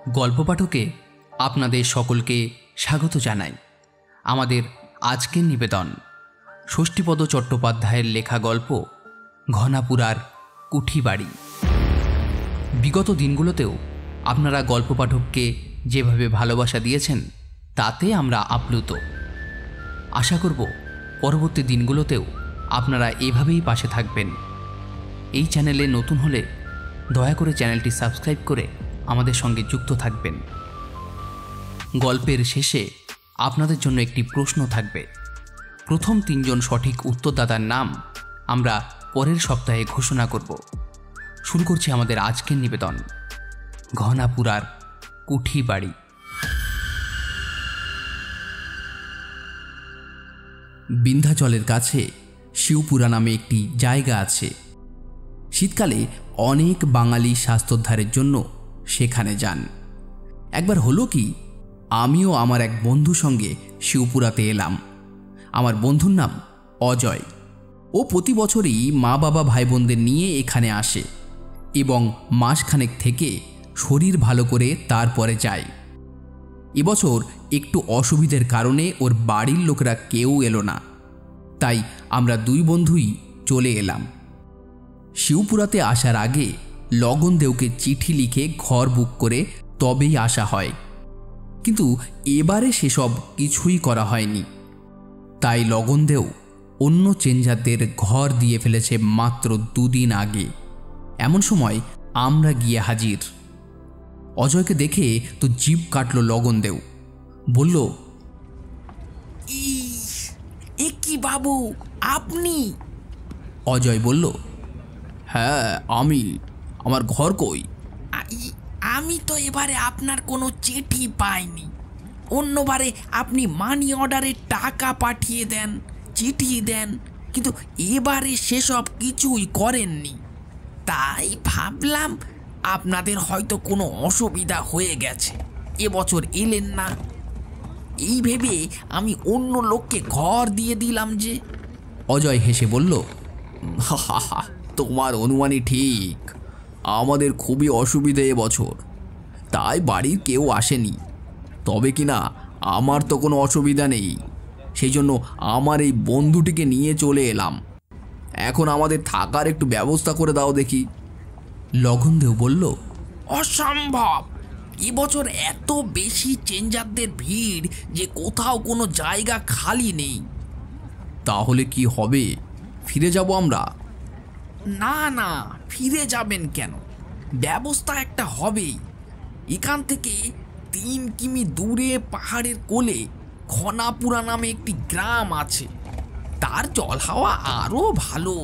গল্প পাঠকে আপনাদের সকলকে স্বাগত জানাই। আমাদের আজকের নিবেদন ষষ্ঠীপদ চট্টোপাধ্যায়ের লেখা গল্প ঘনাপুরার কুঠিবাড়ি। বিগত দিনগুলোতেও আপনারা গল্প পাঠককে যেভাবে ভালোবাসা দিয়েছেন তাতে আমরা আপ্লুত। আশা করব পরবর্তী দিনগুলোতেও আপনারা এভাবেই পাশে থাকবেন। এই চ্যানেলে নতুন হলে দয়া করে চ্যানেলটি সাবস্ক্রাইব করে আমাদের সঙ্গে যুক্ত থাকবেন। গল্পের শেষে আপনাদের জন্য একটি প্রশ্ন থাকবে। প্রথম 3 জন সঠিক উত্তরদাতার নাম আমরা পরের সপ্তাহে ঘোষণা করব। শুরু করছি আমাদের আজকের নিবেদন ঘনাপুরার কুঠিবাড়ি। বিন্ধ্যাচলের কাছে শিবপুরা নামে একটি জায়গা আছে। শীতকালে অনেক বাঙালি স্বাস্থ্যোদ্ধারের জন্য সেখানে যান। একবার হলো কি, আমিও আমার এক বন্ধুর সঙ্গে শিবপুরাতে এলাম। আমার বন্ধুর নাম অজয়। ও প্রতি বছরই মা বাবা ভাই বোনদের নিয়ে এখানে আসে এবং মাসখানেক থেকে শরীর ভালো করে তারপরে যায়। এবছর একটু অসুবিধার কারণে ওর বাড়ির লোকেরা কেউ এলো না, তাই আমরা 2 বন্ধুই চলে এলাম। শিবপুরাতে আসার আগে লগন দেওকে চিঠি লিখে ঘর বুক করে তবেই আসা হয়, কিন্তু এবারে সেসব কিছুই করা হয়নি। তাই লগন দেও অন্য চেঞ্জারদের ঘর দিয়ে ফেলেছে মাত্র 2 দিন আগে। এমন সময় আমরা গিয়ে হাজির। অজয়কে দেখে তো জিভ কাটল লগন দেও। বলল, এ কি বাবু, আপনি? অজয় বলল, হ্যাঁ আমি। আমার ঘর কই? আমি তো এবারে আপনার কোনো চিঠি পাইনি। অন্যবারে আপনি মানি অর্ডারে টাকা পাঠিয়ে দেন, চিঠি দেন, কিন্তু এবারে সেসব কিছুই করেননি। তাই ভাবলাম আপনাদের হয়তো কোনো অসুবিধা হয়ে গেছে, এবছর এলেন না। এই ভেবে আমি অন্য লোককে ঘর দিয়ে দিলাম যে। অজয় হেসে বলল, তোমার অনুমানই ঠিক। আমাদের খুবই অসুবিধে এবছর, তাই বাড়ির কেউ আসেনি। তবে কিনা আমার তো কোনো অসুবিধা নেই, সেই জন্য আমার এই বন্ধুটিকে নিয়ে চলে এলাম। এখন আমাদের থাকার একটু ব্যবস্থা করে দাও দেখি। লগনদেও বলল, অসম্ভব। এবছর এত বেশি চেঞ্জারদের ভিড় যে কোথাও কোনো জায়গা খালি নেই। তাহলে কি হবে? ফিরে যাব আমরা? না না, ফিরে যাবেন কেন? ব্যবস্থা একটা হবেই। এখান থেকে 3 কিমি দূরে পাহাড়ের কোলে ঘনাপুরা নামে একটি গ্রাম আছে। তার জল হাওয়া আরও ভালো।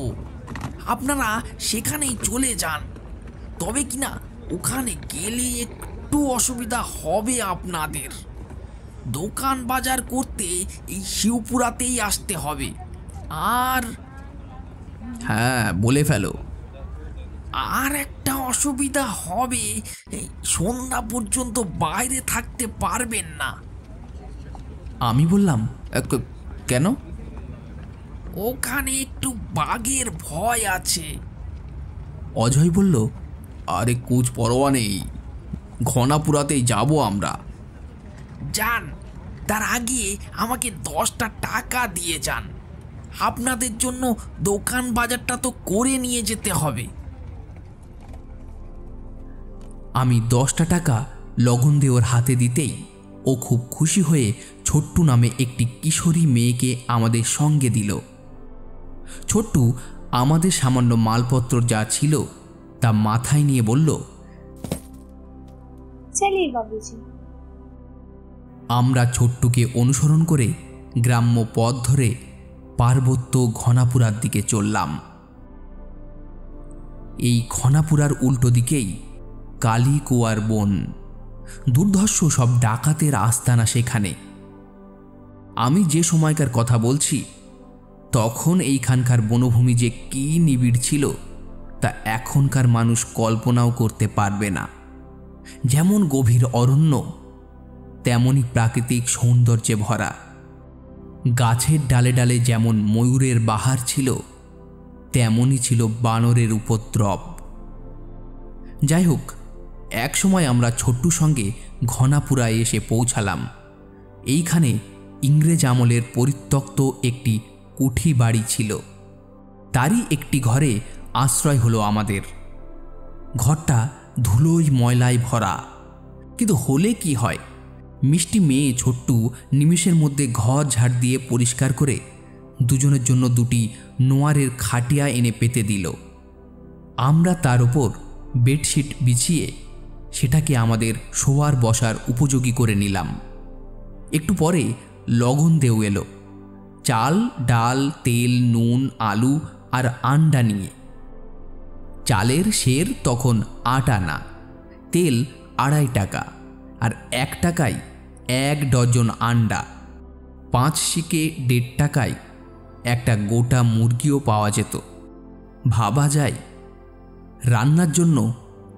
আপনারা সেখানেই চলে যান। তবে কিনা ওখানে গেলে একটু অসুবিধা হবে আপনাদের। দোকান বাজার করতে এই শিবপুরাতেই আসতে হবে। আর হ্যাঁ, বলে ফেলো। আর একটা অসুবিধা হবে, সন্ধ্যা পর্যন্ত বাইরে থাকতে পারবেন না। আমি বললাম, কেন? ওখানে একটু বাঘের ভয় আছে। অজয় বলল, আরে কুছ পরোয়া নেই, ঘনাপুরাতেই যাব আমরা। যান, তার আগে আমাকে 10টা টাকা দিয়ে যান। আপনাদের জন্য দোকান বাজারটা তো করে নিয়ে যেতে হবে। আমি 10টা টাকা লগন দেওয়ার হাতে দিতেই ও খুব খুশি হয়ে ছোট্টু নামে একটি কিশোরী মেয়েকে আমাদের সঙ্গে দিল। ছোট্টু আমাদের সামান্য মালপত্র যা ছিল তা মাথায় নিয়ে বলল, চলিয়ে বাবুজি। আমরা ছোট্টুকে অনুসরণ করে গ্রাম্য পথ ধরে পার্বত্য ঘনাপুরার দিকে চললাম। এই ঘনাপুরার উল্টো দিকেই কালীকুয়ার বন। দুর্ধর্ষ সব ডাকাতের আস্তানা সেখানে। আমি যে সময়কার কথা বলছি তখন এইখানকার বনভূমি যে কি নিবিড় ছিল তা এখনকার মানুষ কল্পনাও করতে পারবে না। যেমন গভীর অরণ্য, তেমনই প্রাকৃতিক সৌন্দর্যে ভরা। গাছের ডালে ডালে যেমন ময়ূরের বাহার ছিল, তেমনই ছিল বানরের উপদ্রব। যাই হোক, একসময় আমরা ছোট্টুর সঙ্গে ঘনাপুরায় এসে পৌঁছালাম। এইখানে ইংরেজ আমলের পরিত্যক্ত একটি কুঠি বাড়ি ছিল। তারই একটি ঘরে আশ্রয় হলো আমাদের। ঘরটা ধুলোয় ময়লায় ভরা, কিন্তু হলে কি হয়, মিষ্টি মেয়ে ছোট্টু নিমেষের মধ্যে ঘর ঝাড় দিয়ে পরিষ্কার করে দুজনের জন্য দুটি নোয়ারের খাটিয়া এনে পেতে দিল। আমরা তার উপর বেডশিট বিছিয়ে সেটাকে আমাদের শোয়ার বসার উপযোগী করে নিলাম। একটু পরে লগন দেও এলো, চাল, ডাল, তেল, নুন, আলু আর আন্ডা নিয়ে। চালের সের তখন 8 আনা, তেল 2.5 টাকা, আর 1 টাকায় 1 ডজন আন্ডা। 5 শিকে 1.5 টাকায় একটা গোটা মুরগিও পাওয়া যেত। ভাবা যায়, রান্নার জন্য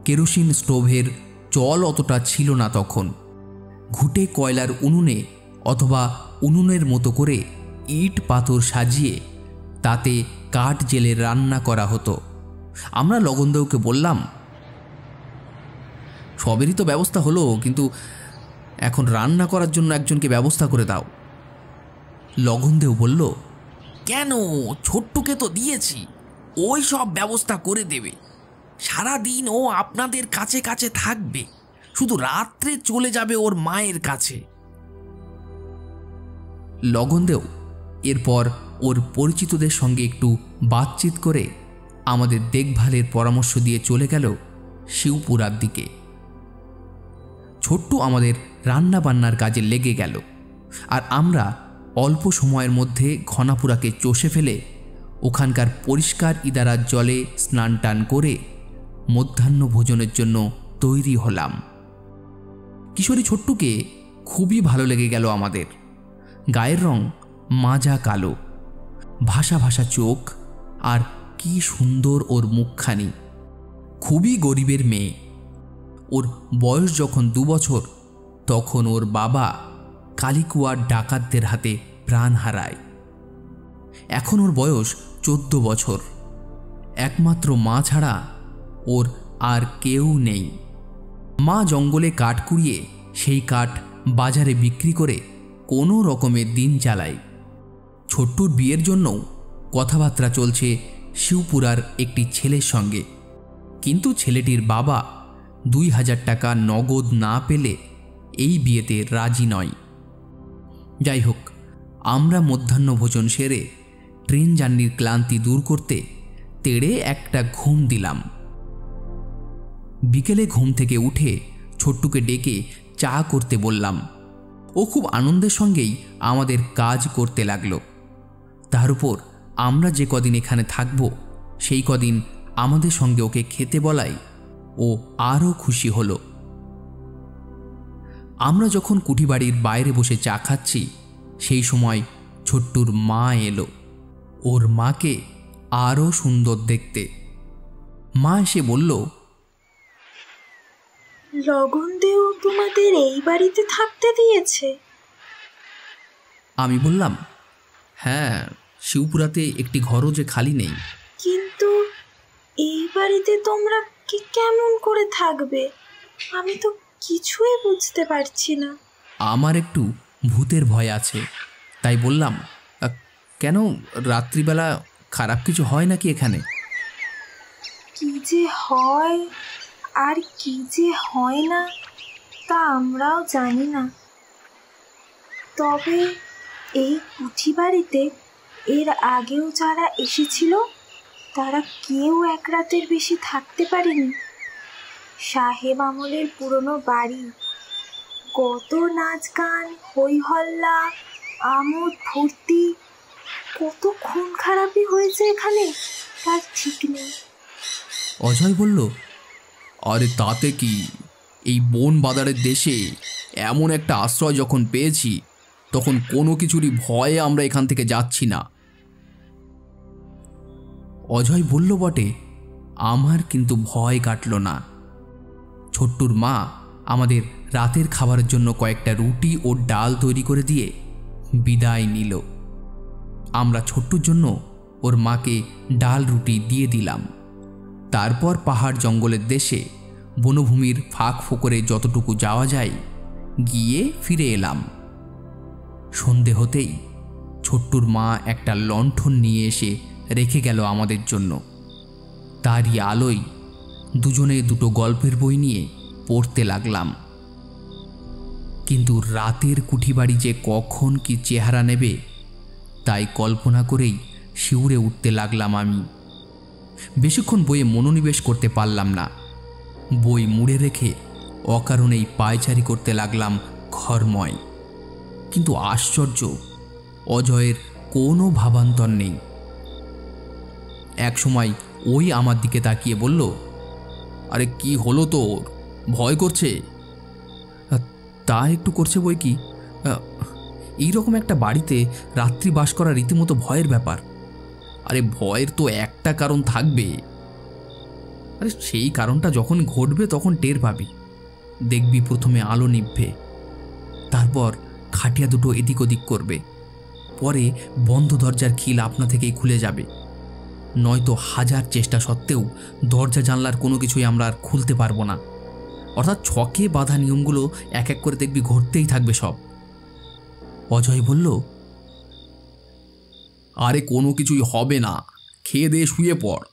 কেরোসিন স্টোভের চল অতটা ছিল না তখন। ঘুঁটে কয়লার উনুনে অথবা উনুনের মতো করে ইট পাথর সাজিয়ে তাতে কাঠ জেলে রান্না করা হতো। আমরা লগনদেওকে বললাম, সবেরই তো ব্যবস্থা হলো, কিন্তু এখন রান্না করার জন্য একজনকে ব্যবস্থা করে দাও। লগনদেও বলল, কেন, ছোট্টুকে তো দিয়েছি, ওই সব ব্যবস্থা করে দেবে। সারাদিন ও আপনাদের কাছে কাছে থাকবে, শুধু রাত্রে চলে যাবে ওর মায়ের কাছে। লগনদেও এরপর ওর পরিচিতদের সঙ্গে একটু বাতচিত করে আমাদের দেখভালের পরামর্শ দিয়ে চলে গেল শিউপুরার দিকে। ছোট্টু আমাদের রান্না বান্নার কাজে লেগে গেল, আর আমরা অল্প সময়ের মধ্যে ঘনাপুরাকে চষে ফেলে ওখানকার পরিষ্কার ইদারার জলে স্নান টান করে মধ্যাহ্ন ভোজনের জন্য তৈরি হলাম। কিশোরী ছোট্টুকে খুবই ভালো লেগে গেল আমাদের। গায়ের রং মাজা কালো, ভাসা ভাসা চোখ, আর কি সুন্দর ওর মুখখানি। খুবই গরিবের মেয়ে। ওর বয়স যখন 2 বছর, তখন ওর বাবা কালিকুয়ার ডাকাতদের হাতে প্রাণ হারায়। এখন ওর বয়স 14 বছর। একমাত্র মা ছাড়া ওর আর কেউ নেই। মা জঙ্গলে কাঠ কুড়িয়ে সেই কাঠ বাজারে বিক্রি করে কোনো রকমের দিন চালায়। ছোট্টুর বিয়ের জন্যও কথাবার্তা চলছে শিউপুরার একটি ছেলের সঙ্গে, কিন্তু ছেলেটির বাবা 2000 টাকা নগদ না পেলে এই বিয়েতে রাজি নয়। যাই হোক, আমরা মধ্যাহ্ন ভোজন সেরে ট্রেন জার্নির ক্লান্তি দূর করতে তেড়ে একটা ঘুম দিলাম। বিকেলে ঘুম থেকে উঠে ছোট্টুকে ডেকে চা করতে বললাম। ও খুব আনন্দের সঙ্গেই আমাদের কাজ করতে লাগলো। তার উপর আমরা যে কদিন এখানে থাকব, সেই কদিন আমাদের সঙ্গে ওকে খেতে বলাই ও আরও খুশি হলো। আমরা যখন কুঠিবাড়ির বাইরে বসে চা খাচ্ছি, সেই সময় ছোট্টুর মা এলো। ওর মাকে আরও সুন্দর দেখতে। মা এসে বলল, লগনদেও তোমাদের এই বাড়িতে থাকতে দিয়েছে? আমি বললাম, হ্যাঁ, শিউপুরাতে একটি ঘরও যে খালি নেই। কিন্তু এই বাড়িতে তোমরা কেমন করে থাকবে? আমি তো কিছুই বুঝতে পারছি না। আমার একটু ভূতের ভয় আছে, তাই বললাম, কেন, রাত্রিবেলা খারাপ কিছু হয় নাকি এখানে? কি যে হয় আর কি যে হয় না তা আমরাও জানি না। তবে এই কুঠি বাড়িতে এর আগেও যারা এসেছিল তারা কেউ এক রাতের বেশি থাকতে পারেনি। সাহেব আমলের পুরনো বাড়ি, কত নাচ গান, হই হল্লা, আমোদ ফুর্তি, কত খুন খারাপি হয়েছে এখানে তার ঠিক নেই। অজয় বলল, আরে তাতে কি, এই বন বাদারের দেশে এমন একটা আশ্রয় যখন পেয়েছি, তখন কোনো কিছুরই ভয়ে আমরা এখান থেকে যাচ্ছি না। অজয় বলল বটে, আমার কিন্তু ভয় কাটল না। ছোট্টুর মা আমাদের রাতের খাবারের জন্য কয়েকটা রুটি ও ডাল তৈরি করে দিয়ে বিদায় নিল। আমরা ছোট্টুর জন্য ওর মাকে ডাল রুটি দিয়ে দিলাম। তারপর পাহাড় জঙ্গলের দেশে বনভূমির ফাঁক ফোকরে যতটুকু যাওয়া যায় গিয়ে ফিরে এলাম। সন্ধে হতেই ছোট্টুর মা একটা লণ্ঠন নিয়ে এসে রেখে গেল আমাদের জন্য। তারই আলোয় দুজনে দুটো গল্পের বই নিয়ে পড়তে লাগলাম। কিন্তু রাতের কুঠিবাড়ি যে কখন কি চেহারা নেবে তাই কল্পনা করেই শিউরে উঠতে লাগলাম আমি। বেশিক্ষণ বইয়ে মনোনিবেশ করতে পারলাম না। বই মুড়ে রেখে অকারণেই পায়চারি করতে লাগলাম ঘরময়। কিন্তু আশ্চর্য, অজয়ের কোনো ভাবান্তর নেই। একসময় ওই আমার দিকে তাকিয়ে বলল, আরে কি হলো তোর, ভয় করছে? তা একটু করছে বই কি, এইরকম একটা বাড়িতে রাত্রি বাস করা রীতিমতো ভয়ের ব্যাপার। আরে ভয়ের তো একটা কারণ থাকবে। আরে সেই কারণটা যখন ঘটবে তখন টের পাবি। দেখবি প্রথমে আলো নিভবে, তারপর খাটিয়া দুটো এদিক ওদিক করবে, পরে বন্ধ দরজার খিল আপনা থেকেই খুলে যাবে। নয়তো হাজার চেষ্টা সত্ত্বেও দরজা জানলার কোনো কিছুই আমরা আর খুলতে পারবো না। অর্থাৎ ছকে বাঁধা নিয়মগুলো এক এক করে দেখবি ঘটতেই থাকবে সব। অজয় বলল, আরে কোনো কিছুই হবে না, খেয়ে দিয়ে শুয়ে পড়,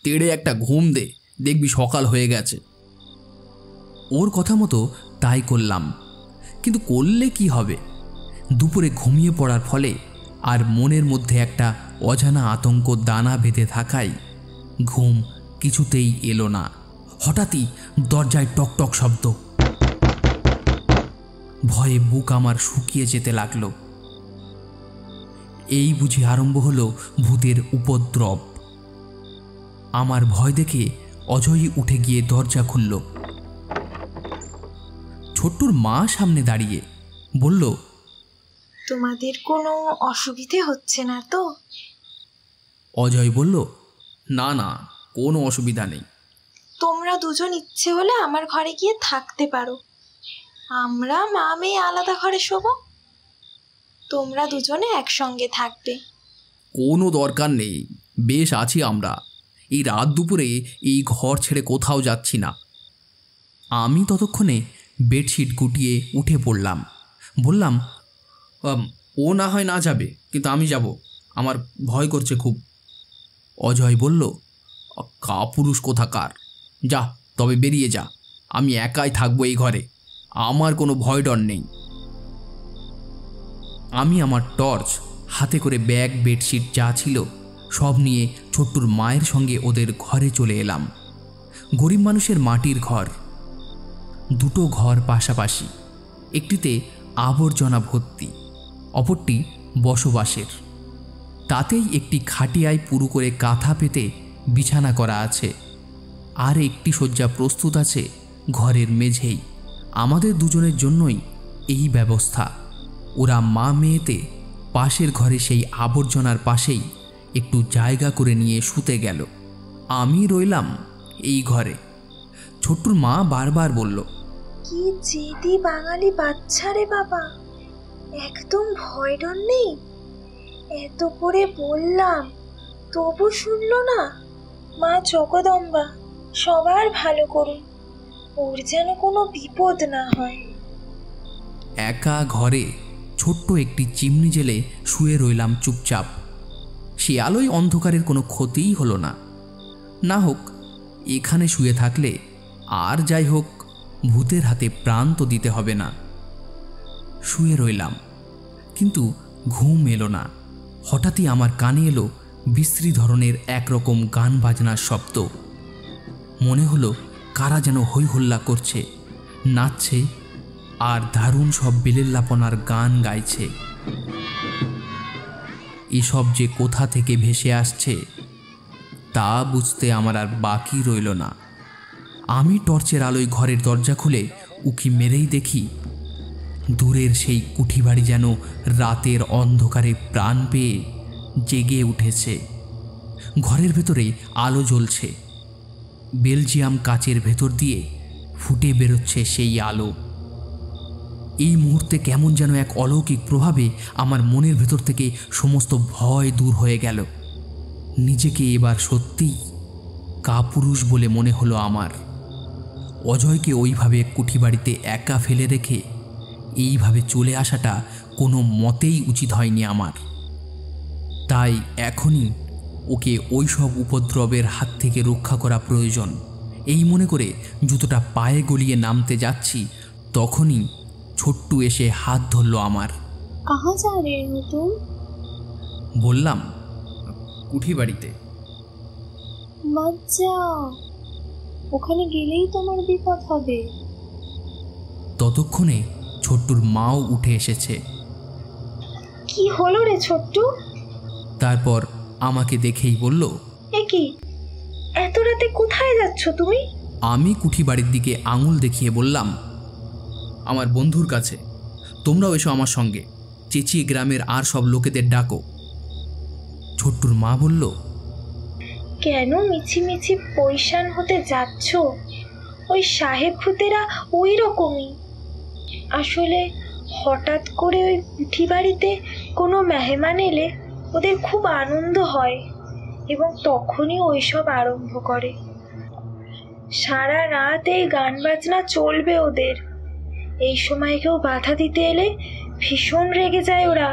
তেড়ে একটা ঘুম দে, দেখবি সকাল হয়ে গেছে। ওর কথা মতো তাই করলাম। কিন্তু করলে কি হবে? দুপুরে ঘুমিয়ে পড়ার ফলে আর মনের মধ্যে একটা অজানা আতঙ্ক দানা বেঁধে থাকায় ঘুম কিছুতেই এলো না। হঠাৎই দরজায় টকটক শব্দ। ভয়ে বুক আমার শুকিয়ে যেতে লাগলো। এই বুঝি আরম্ভ হলো ভূতের উপদ্রব। আমার ভয় দেখে অজয়ই উঠে গিয়ে দরজা খুলল। ছোট্টুর মা সামনে দাঁড়িয়ে বলল, তোমাদের কোনো অসুবিধে হচ্ছে না তো? অজয় বলল, না না, কোনো অসুবিধা নেই। তোমরা দুজন ইচ্ছে হলে আমার ঘরে গিয়ে থাকতে পারো। আমরা মা মেয়ে আলাদা ঘরে শোবো, তোমরা দুজনে একসঙ্গে থাকবে। কোনো দরকার নেই, বেশ আছি আমরা। এই রাত দুপুরে এই ঘর ছেড়ে কোথাও যাচ্ছি না। আমি ততক্ষণে বেডশিট গুটিয়ে উঠে পড়লাম। বললাম, ও না হয় না যাবে, কিন্তু আমি যাব, আমার ভয় করছে খুব। অজয় বলল, কাপুরুষ কোথাকার, যা তবে বেরিয়ে যা, আমি একাই থাকবো এই ঘরে, আমার কোনো ভয় ডর নেই। আমি আমার টর্চ হাতে করে ব্যাগ বেডশিট যা ছিল সব নিয়ে ছোট্টুর মায়ের সঙ্গে ওদের ঘরে চলে এলাম। গরিব মানুষের মাটির ঘর, দুটো ঘর পাশাপাশি, একটিতে আবর্জনা ভর্তি, অপরটি বসবাসের। তাতেই একটি খাটিয়ায় পুরু করে কাঁথা পেতে বিছানা করা আছে, আর একটি শয্যা প্রস্তুত আছে ঘরের মেঝেই। আমাদের দুজনের জন্যই এই ব্যবস্থা। ওরা মা মেয়েতে পাশের ঘরে সেই আবর্জনার পাশেই একটু জায়গা করে নিয়ে শুতে গেল। আমি রইলাম এই ঘরে। ছোট্টুর মা বারবার বলল, কি জেদি বাঙালি বাচ্চা রে বাবা, একদম ভয় ডর নেই। এত করে বললাম তবু শুনলো না। মা জগদম্বা সবার ভালো করুন, ওর যেন কোনো বিপদ না হয়। একা ঘরে ছোট্ট একটি চিমনি জেলে শুয়ে রইলাম চুপচাপ। সে আলোয় অন্ধকারের কোনো ক্ষতিই হলো না। না হোক এখানে শুয়ে থাকলে আর যাই হোক ভূতের হাতে প্রাণ তো দিতে হবে না। শুয়ে রইলাম, কিন্তু ঘুম এলো না। হঠাৎই আমার কানে এলো বিশ্রী ধরনের একরকম গান বাজনার শব্দ। মনে হলো কারা যেন হই হল্লা করছে, নাচছে, আর দারুণ সব বেলেল্লাপনার গান গাইছে। এসব যে কোথা থেকে ভেসে আসছে তা বুঝতে আমার আর বাকি রইল না। আমি টর্চের আলোয় ঘরের দরজা খুলে উকি মেরেই দেখি দূরের সেই কুঠিবাড়ি যেন রাতের অন্ধকারে প্রাণ পেয়ে জেগে উঠেছে। ঘরের ভেতরে আলো জ্বলছে, বেলজিয়াম কাচের ভেতর দিয়ে ফুটে বেরোচ্ছে সেই আলো। এই মুহূর্তে কেমন যেন এক অলৌকিক প্রভাবে আমার মনের ভেতর থেকে সমস্ত ভয় দূর হয়ে গেল। নিজেকে এবার সত্যিই কাপুরুষ বলে মনে হলো আমার। অজয়কে ওইভাবে কুঠি বাড়িতে একা ফেলে রেখে এইভাবে চলে আসাটা কোনো মতেই উচিত হয়নি আমার। তাই এখনই ওকে ওই সব উপদ্রবের হাত থেকে রক্ষা করা প্রয়োজন। এই মনে করে জুতোটা পায়ে গলিয়ে নামতে যাচ্ছি, তখনই ছোট্টু এসে হাত ধরল আমার। কাহা যা রে তুম? বললাম, কুঠি বাড়িতে। মজ্জা, ওখানে গেলেই তোমার বিপদ হবে। ততক্ষণে ছোট্টুর মাও উঠে এসেছে। কি হলো রে ছোট্টু? তারপর আমাকে দেখেই বলল, এ কি, এত রাতে কোথায় যাচ্ছ তুমি? আমি কুঠি বাড়ির দিকে আঙুল দেখিয়ে বললাম, আমার বন্ধুর কাছে। তোমরাও এসো আমার সঙ্গে, চেঁচিয়ে গ্রামের আর সব লোকেদের ডাকো। ছোট্টুর মা বলল, কেন মিছিমিছি পয়সান হতে যাচ্ছ? ওই সাহেব ভূতেরা ওই রকমই। আসলে হঠাৎ করে ওই কুঠি বাড়িতে কোনো মেহমান এলে ওদের খুব আনন্দ হয় এবং তখনই ওইসব আরম্ভ করে। সারা রাত এই গান বাজনা চলবে ওদের। এই সময় কেউ বাধা দিতে এলে ভীষণ রেগে যায় ওরা।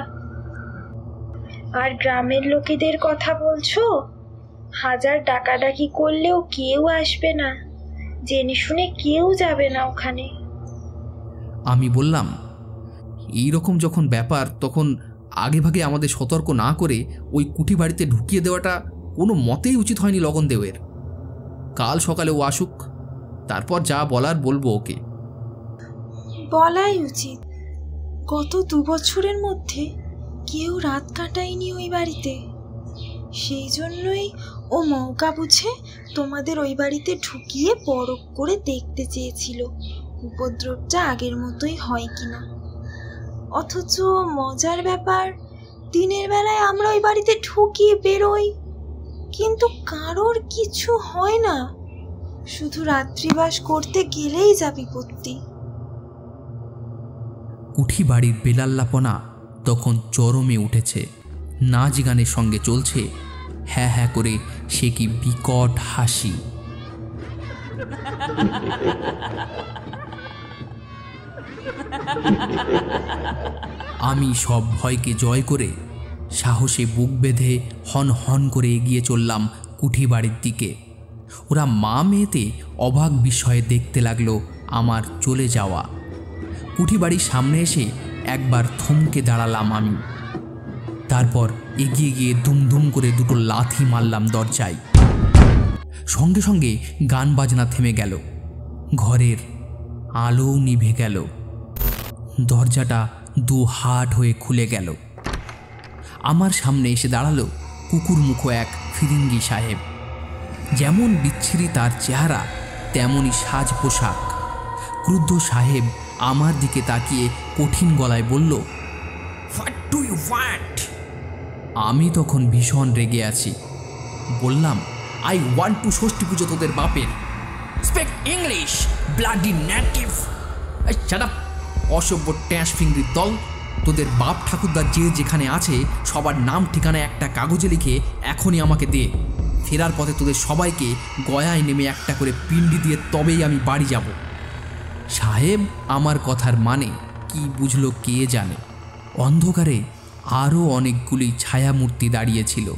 আর গ্রামের লোকেদের কথা বলছো? হাজার ডাকাডাকি করলেও কেউ আসবে না, জেনে শুনে কেউ যাবে না ওখানে। আমি বললাম, এইরকম যখন ব্যাপার তখন আগেভাগে আমাদের সতর্ক না করে ওই কুঠি বাড়িতে ঢুকিয়ে দেওয়াটা কোনো মতেই উচিত হয়নি লগন দেওয়ের। কাল সকালে ও আসুক, তারপর যা বলার বলবো ওকে। বলাই উচিত। গত 2 বছরের মধ্যে কেউ রাত কাটায়নি ওই বাড়িতে। সেই জন্যই ও মৌকা বুঝে তোমাদের ওই বাড়িতে ঢুকিয়ে পরখ করে দেখতে চেয়েছিল উপদ্রবটা আগের মতোই হয় কিনা। অথচ মজার ব্যাপার, দিনের বেলায় আমরা ওই বাড়িতে ঢুকিয়ে বেরোই, কিন্তু কারোর কিছু হয় না। শুধু রাত্রিবাস করতে গেলেই যা বিপত্তি। কুঠি বাড়ির বেলাল্লাপনা তখন চরমে উঠেছে। নাচ গানের সঙ্গে চলছে হ্যাঁ হ্যাঁ করে সে কি বিকট হাসি। আমি সব ভয়কে জয় করে সাহসে বুক বেঁধে হন হন করে এগিয়ে চললাম কুঠি বাড়ির দিকে। ওরা মা মেয়েতে অবাক বিস্ময়ে দেখতে লাগলো আমার চলে যাওয়া। কুঠি বাড়ির সামনে এসে একবার থমকে দাঁড়ালাম আমি। তারপর এগিয়ে গিয়ে দুমদুম করে 2টো লাথি মারলাম দরজায়। সঙ্গে সঙ্গে গান বাজনা থেমে গেল, ঘরের আলো নিভে গেল, দরজাটা 2 হাট হয়ে খুলে গেল। আমার সামনে এসে দাঁড়ালো কুকুরমুখো এক ফিরিঙ্গি সাহেব। যেমন বিচ্ছিরি তার চেহারা, তেমনই সাজ পোশাক। ক্রুদ্ধ সাহেব আমার দিকে তাকিয়ে কঠিন গলায় বলল, হোয়াট ডু ইউ ওয়ান্ট? আমি তখন ভীষণ রেগে আছি। বললাম, আই ওয়ান্ট টু ষষ্ঠী পুজো তোদের বাপের। Speak English, bloody native. Shut up, অসভ্য ট্যাঁশ ফিংরির দল। তোদের বাপ ঠাকুরদা যে যেখানে আছে সবার নাম ঠিকানা একটা কাগজে লিখে এখনই আমাকে দে। ফেরার পথে তোদের সবাইকে গয়ায় নেমে একটা করে পিণ্ডি দিয়ে তবেই আমি বাড়ি যাব। সাহেব আমার কথার মানে কি বুঝলো কে জানে। অন্ধকারে আরও অনেকগুলি ছায়ামূর্তি দাঁড়িয়েছিল।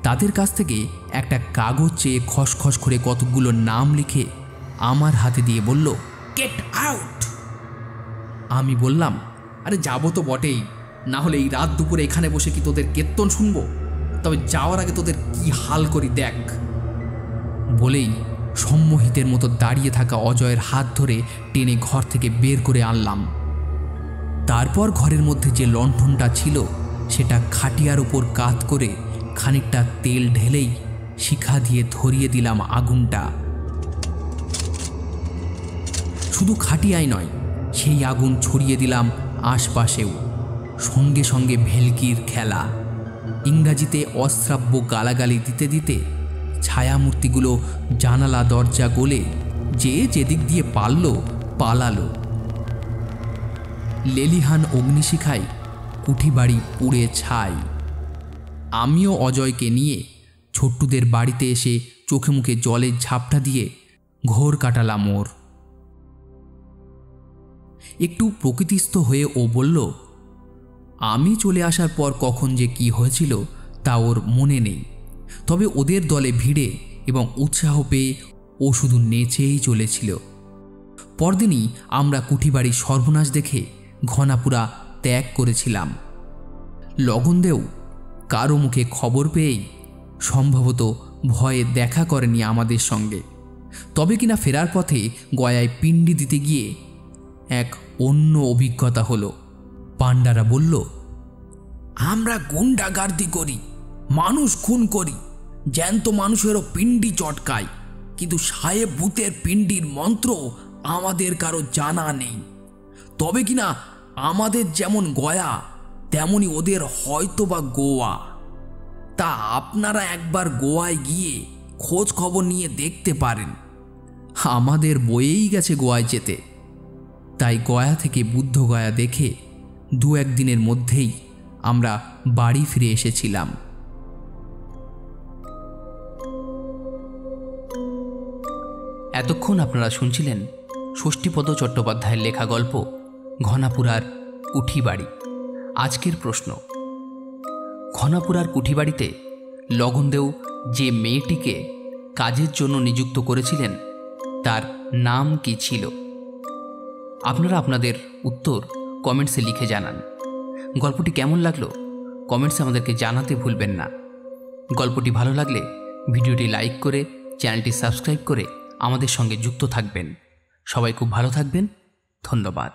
তাদের কাছ থেকে একটা কাগজ চেয়ে খসখস করে কতগুলো নাম লিখে আমার হাতে দিয়ে বলল, গেট আউট। আমি বললাম, আরে যাবো তো বটেই, না হলে এই রাত দুপুরে এখানে বসে কি তোদের কীর্তন শুনবো? তবে যাওয়ার আগে তোদের কি হাল করি দেখ। বলেই সম্মোহিতের মতো দাঁড়িয়ে থাকা অজয়ের হাত ধরে টেনে ঘর থেকে বের করে আনলাম। তারপর ঘরের মধ্যে যে লণ্ঠনটা ছিল সেটা খাটিয়ার উপর কাত করে খানিকটা তেল ঢেলেই শিখা দিয়ে ধরিয়ে দিলাম আগুনটা। শুধু খাটিয়ায় নয়, সেই আগুন ছড়িয়ে দিলাম আশপাশেও। সঙ্গে সঙ্গে ভেলকির খেলা। ইংরাজিতে অশ্রাব্য গালাগালি দিতে দিতে ছায়ামূর্তিগুলো জানালা দরজা গলে যে যেদিক দিয়ে পালালো। লেলিহান অগ্নিশিখায় কুঠি বাড়ি পুড়ে ছাই। আমিও অজয়কে নিয়ে ছোট্টুদের বাড়িতে এসে চোখে মুখে জলের ঝাপটা দিয়ে ঘোর কাটালাম ওর। একটু প্রকৃতিস্থ হয়ে ও বলল, আমি চলে আসার পর কখন যে কি হয়েছিল তা ওর মনে নেই, তবে ওদের দলে ভিড়ে এবং উৎসাহ পেয়ে ও শুধু নেচেই চলেছিল। পরদিনই আমরা কুঠিবাড়ির সর্বনাশ দেখে ঘনাপুরা ত্যাগ করেছিলাম। লগনদেও কারো মুখে খবর পেয়েই সম্ভবত ভয়ে দেখা করেনি আমাদের সঙ্গে, তবে কিনা ফেরার পথে গয়ায় পিণ্ডি দিতে গিয়ে এক অন্য অভিজ্ঞতা হলো। পাণ্ডারা বলল, আমরা গুন্ডাগার্দি করি, মানুষ খুন করি, জ্যান্ত মানুষেরও পিণ্ডি চটকাই, কিন্তু সাহেব ভূতের পিণ্ডির মন্ত্র আমাদের কারো জানা নেই। তবে কিনা আমাদের যেমন গয়া তেমনি ওদের হয়তো বা গোয়া। তা আপনারা একবার গোয়ায় গিয়ে খোঁজ খবর নিয়ে দেখতে পারেন। আমাদের বয়েই গেছে গোয়ায় যেতে, তাই গয়া থেকে বুদ্ধগয়া দেখে 2-1 দিনের মধ্যেই আমরা বাড়ি ফিরে এসেছিলাম। এতক্ষণ আপনারা শুনছিলেন ষষ্ঠীপদ চট্টোপাধ্যায়ের লেখা গল্প ঘনাপুরার কুঠিবাড়ি। আজকের প্রশ্ন, ঘনাপুরার কুঠিবাড়িতে লগনদেও যে মেয়েটিকে কাজের জন্য নিযুক্ত করেছিলেন তার নাম কি ছিল? আপনারা আপনাদের উত্তর কমেন্টসে লিখে জানান। গল্পটি কেমন লাগলো কমেন্টসে আমাদেরকে জানাতে ভুলবেন না। গল্পটি ভালো লাগলে ভিডিওটি লাইক করে চ্যানেলটি সাবস্ক্রাইব করে আমাদের সঙ্গে যুক্ত থাকবেন। সবাই খুব ভালো থাকবেন। ধন্যবাদ।